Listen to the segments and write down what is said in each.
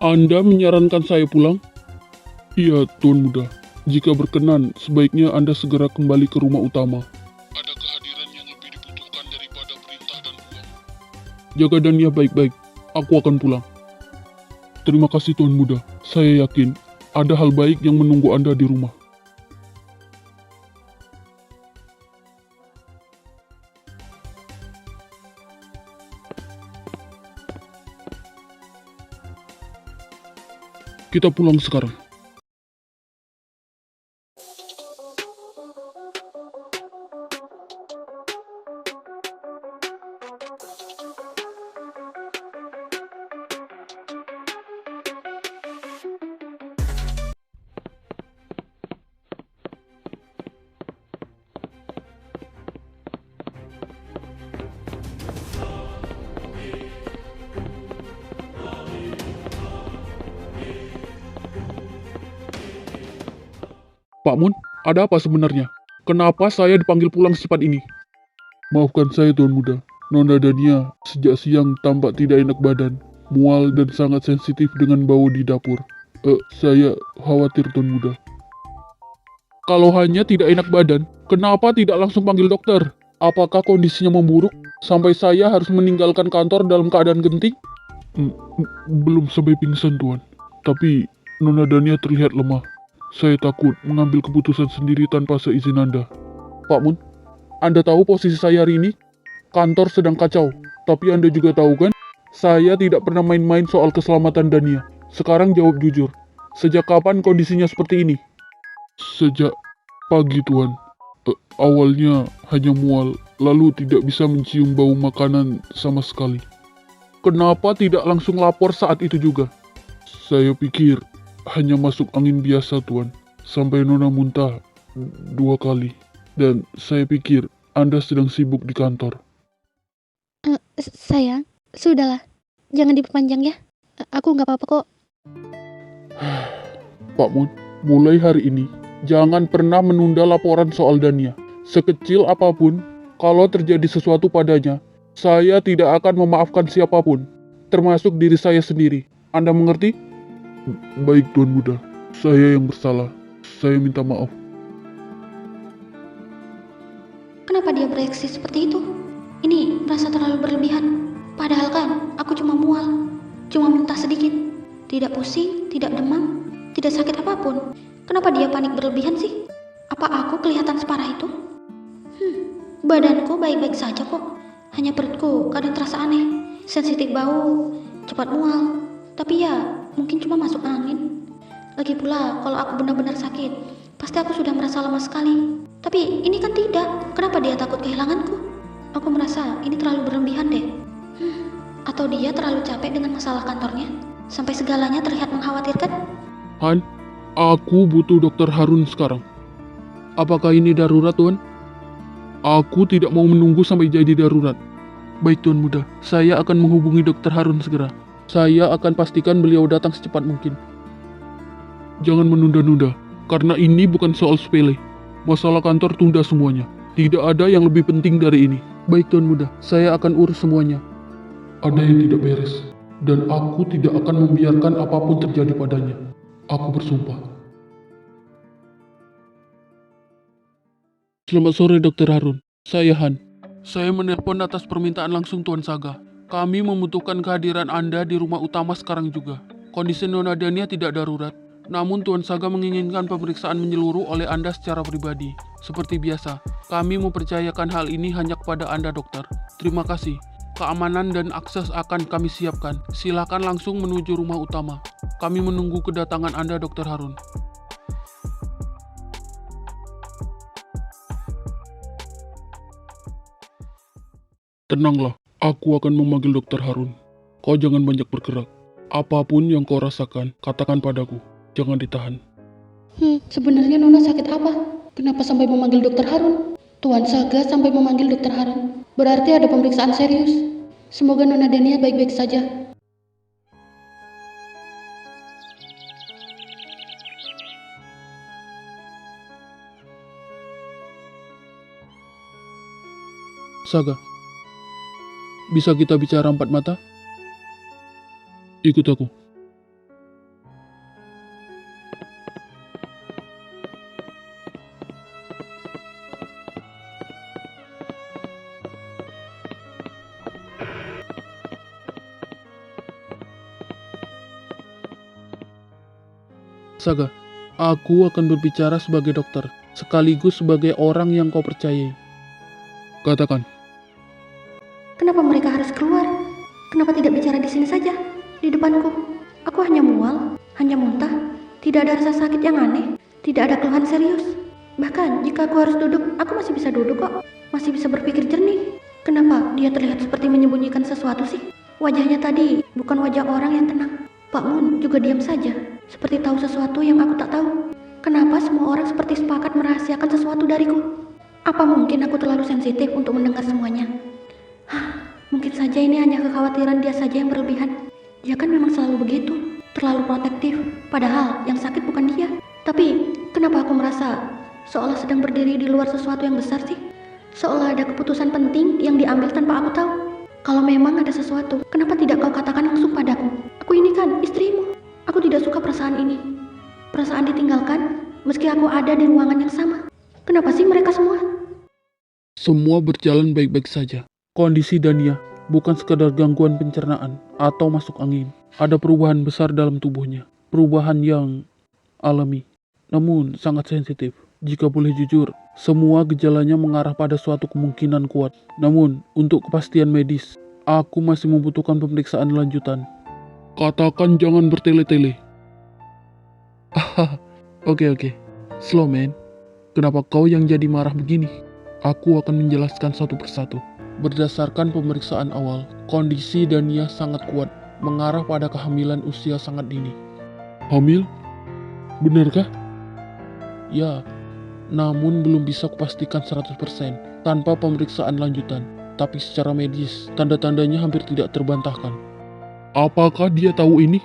Anda menyarankan saya pulang? Iya, Tuan Muda. Jika berkenan, sebaiknya Anda segera kembali ke rumah utama. Ada kehadiran yang lebih dibutuhkan daripada perintah dan uang. Jaga Dania baik-baik. Aku akan pulang. Terima kasih, Tuan Muda. Saya yakin ada hal baik yang menunggu Anda di rumah. Kita pulang sekarang. Pak Mun, ada apa sebenarnya? Kenapa saya dipanggil pulang secepat ini? Maafkan saya, Tuan Muda. Nona Dania sejak siang tampak tidak enak badan, mual dan sangat sensitif dengan bau di dapur. Saya khawatir, Tuan Muda. Kalau hanya tidak enak badan, kenapa tidak langsung panggil dokter? Apakah kondisinya memburuk sampai saya harus meninggalkan kantor dalam keadaan genting? Belum sampai pingsan, Tuan. Tapi Nona Dania terlihat lemah. Saya takut mengambil keputusan sendiri tanpa seizin Anda. Pak Mun, Anda tahu posisi saya hari ini? Kantor sedang kacau. Tapi Anda juga tahu kan? Saya tidak pernah main-main soal keselamatan Dania. Sekarang jawab jujur. Sejak kapan kondisinya seperti ini? Sejak pagi, Tuan. Awalnya hanya mual, lalu tidak bisa mencium bau makanan sama sekali. Kenapa tidak langsung lapor saat itu juga? Saya pikir hanya masuk angin biasa, Tuan. Sampai Nona muntah 2 kali. Dan saya pikir Anda sedang sibuk di kantor. Sayang, sudahlah. Jangan diperpanjang ya. Aku nggak apa-apa kok. Pak Mun, mulai hari ini, jangan pernah menunda laporan soal Dania. Sekecil apapun, kalau terjadi sesuatu padanya, saya tidak akan memaafkan siapapun, termasuk diri saya sendiri. Anda mengerti? Baik, Tuan Muda. Saya yang bersalah. Saya minta maaf. Kenapa dia bereaksi seperti itu? Ini merasa terlalu berlebihan. Padahal kan, aku cuma mual. Cuma muntah sedikit. Tidak pusing, tidak demam, tidak sakit apapun. Kenapa dia panik berlebihan sih? Apa aku kelihatan separah itu? Badanku baik-baik saja kok. Hanya perutku kadang terasa aneh. Sensitif bau, cepat mual. Tapi ya, mungkin cuma masuk angin. Lagi pula, kalau aku benar-benar sakit, pasti aku sudah merasa lemah sekali. Tapi ini kan tidak. Kenapa dia takut kehilanganku? Aku merasa ini terlalu berlebihan deh. Atau dia terlalu capek dengan masalah kantornya, sampai segalanya terlihat mengkhawatirkan? Han, aku butuh Dokter Harun sekarang. Apakah ini darurat, Tuan? Aku tidak mau menunggu sampai jadi darurat. Baik, Tuan Muda. Saya akan menghubungi Dokter Harun segera. Saya akan pastikan beliau datang secepat mungkin. Jangan menunda-nunda, karena ini bukan soal sepele. Masalah kantor tunda semuanya. Tidak ada yang lebih penting dari ini. Baik, Tuan Muda, saya akan urus semuanya. Ada yang tidak beres, dan aku tidak akan membiarkan apapun terjadi padanya. Aku bersumpah. Selamat sore, Dokter Harun. Saya Han. Saya menelpon atas permintaan langsung Tuan Saga. Kami membutuhkan kehadiran Anda di rumah utama sekarang juga. Kondisi Nona Dania tidak darurat, namun Tuan Saga menginginkan pemeriksaan menyeluruh oleh Anda secara pribadi. Seperti biasa, kami mempercayakan hal ini hanya kepada Anda, dokter. Terima kasih. Keamanan dan akses akan kami siapkan. Silakan langsung menuju rumah utama. Kami menunggu kedatangan Anda, Dokter Harun. Tenanglah. Aku akan memanggil Dokter Harun. Kau jangan banyak bergerak. Apapun yang kau rasakan, katakan padaku. Jangan ditahan. Sebenarnya Nona sakit apa? Kenapa sampai memanggil Dokter Harun? Tuan Saga sampai memanggil Dokter Harun. Berarti ada pemeriksaan serius. Semoga Nona Dania baik-baik saja. Saga, bisa kita bicara empat mata? Ikut aku. Saga, aku akan berbicara sebagai dokter, sekaligus sebagai orang yang kau percayai. Katakan. Kenapa mereka harus keluar? Kenapa tidak bicara di sini saja, di depanku? Aku hanya mual, hanya muntah, tidak ada rasa sakit yang aneh, tidak ada keluhan serius. Bahkan jika aku harus duduk, aku masih bisa duduk kok, masih bisa berpikir jernih. Kenapa dia terlihat seperti menyembunyikan sesuatu sih? Wajahnya tadi bukan wajah orang yang tenang. Pak Moon juga diam saja, seperti tahu sesuatu yang aku tak tahu. Kenapa semua orang seperti sepakat merahasiakan sesuatu dariku? Apa mungkin aku terlalu sensitif untuk mendengar semuanya? Mungkin saja ini hanya kekhawatiran dia saja yang berlebihan. Dia kan memang selalu begitu, terlalu protektif, padahal yang sakit bukan dia. Tapi kenapa aku merasa seolah sedang berdiri di luar sesuatu yang besar sih? Seolah ada keputusan penting yang diambil tanpa aku tahu. Kalau memang ada sesuatu, kenapa tidak kau katakan langsung padaku? Aku ini kan istrimu. Aku tidak suka perasaan ini. Perasaan ditinggalkan, meski aku ada di ruangan yang sama. Kenapa sih mereka semua? Semua berjalan baik-baik saja. Kondisi Dania bukan sekadar gangguan pencernaan atau masuk angin. Ada perubahan besar dalam tubuhnya. Perubahan yang alami, namun sangat sensitif. Jika boleh jujur, semua gejalanya mengarah pada suatu kemungkinan kuat. Namun, untuk kepastian medis, aku masih membutuhkan pemeriksaan lanjutan. Katakan jangan bertele-tele. Oke. Slow man. Kenapa kau yang jadi marah begini? Aku akan menjelaskan satu persatu. Berdasarkan pemeriksaan awal, kondisi Dania sangat kuat, mengarah pada kehamilan usia sangat dini. Hamil? Benarkah? Ya, namun belum bisa kupastikan 100% tanpa pemeriksaan lanjutan. Tapi secara medis, tanda-tandanya hampir tidak terbantahkan. Apakah dia tahu ini?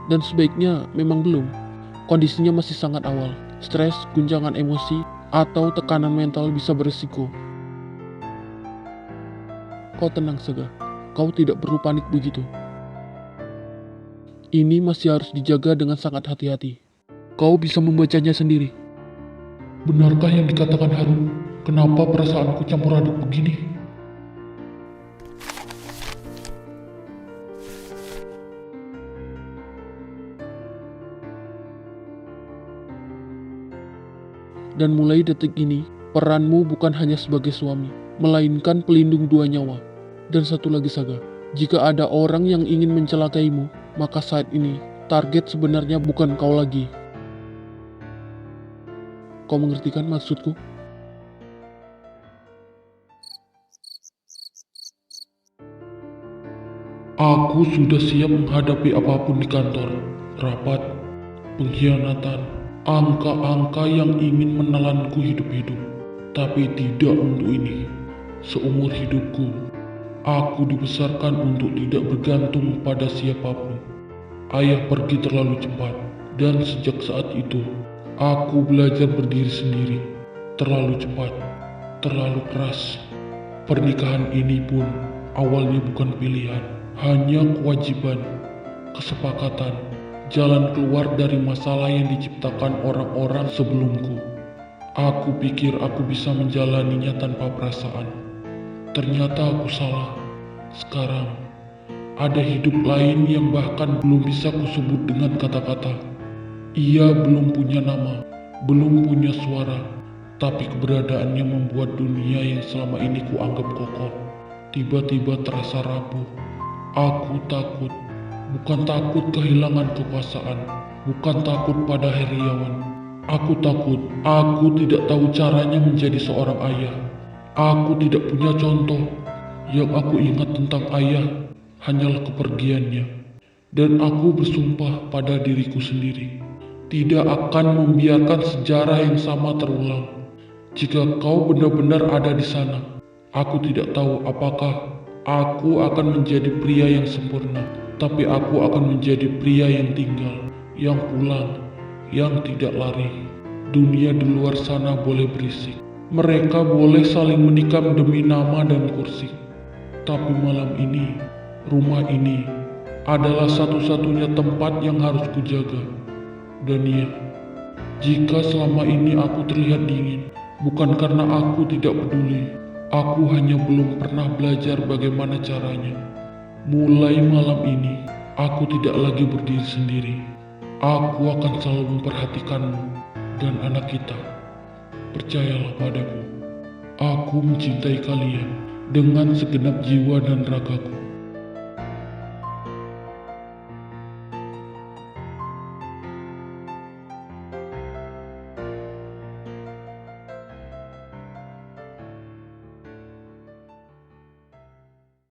Dan sebaiknya memang belum. Kondisinya masih sangat awal. Stres, guncangan emosi, atau tekanan mental bisa berisiko. Kau tenang Saga, kau tidak perlu panik begitu. Ini masih harus dijaga dengan sangat hati-hati. Kau bisa membacanya sendiri. Benarkah yang dikatakan Haru? Kenapa perasaanku campur aduk begini? Dan mulai detik ini, peranmu bukan hanya sebagai suami, melainkan pelindung dua nyawa. Dan satu lagi Saga, jika ada orang yang ingin mencelakaimu, maka saat ini target sebenarnya bukan kau lagi. Kau mengerti kan maksudku? Aku sudah siap menghadapi apapun di kantor. Rapat, pengkhianatan, angka-angka yang ingin menelanku hidup-hidup. Tapi tidak untuk ini. Seumur hidupku, aku dibesarkan untuk tidak bergantung pada siapapun. Ayah pergi terlalu cepat, dan sejak saat itu, aku belajar berdiri sendiri. Terlalu cepat, terlalu keras. Pernikahan ini pun awalnya bukan pilihan, hanya kewajiban, kesepakatan, jalan keluar dari masalah yang diciptakan orang-orang sebelumku. Aku pikir aku bisa menjalaninya tanpa perasaan. Ternyata aku salah. Sekarang, ada hidup lain yang bahkan belum bisa kusebut dengan kata-kata. Ia belum punya nama, belum punya suara, tapi keberadaannya membuat dunia yang selama ini kuanggap kokoh tiba-tiba terasa rapuh. Aku takut, bukan takut kehilangan kekuasaan, bukan takut pada Heriawan. Aku takut, aku tidak tahu caranya menjadi seorang ayah. Aku tidak punya contoh. Yang aku ingat tentang ayah hanyalah kepergiannya. Dan aku bersumpah pada diriku sendiri, tidak akan membiarkan sejarah yang sama terulang. Jika kau benar-benar ada di sana, aku tidak tahu apakah aku akan menjadi pria yang sempurna, tapi aku akan menjadi pria yang tinggal, yang pulang, yang tidak lari. Dunia di luar sana boleh berisik. Mereka boleh saling menikam demi nama dan kursi. Tapi malam ini, rumah ini adalah satu-satunya tempat yang harus kujaga. Dania, jika selama ini aku terlihat dingin, bukan karena aku tidak peduli. Aku hanya belum pernah belajar bagaimana caranya. Mulai malam ini, aku tidak lagi berdiri sendiri. Aku akan selalu memperhatikanmu dan anak kita. Percayalah padaku. Aku mencintai kalian dengan segenap jiwa dan ragaku.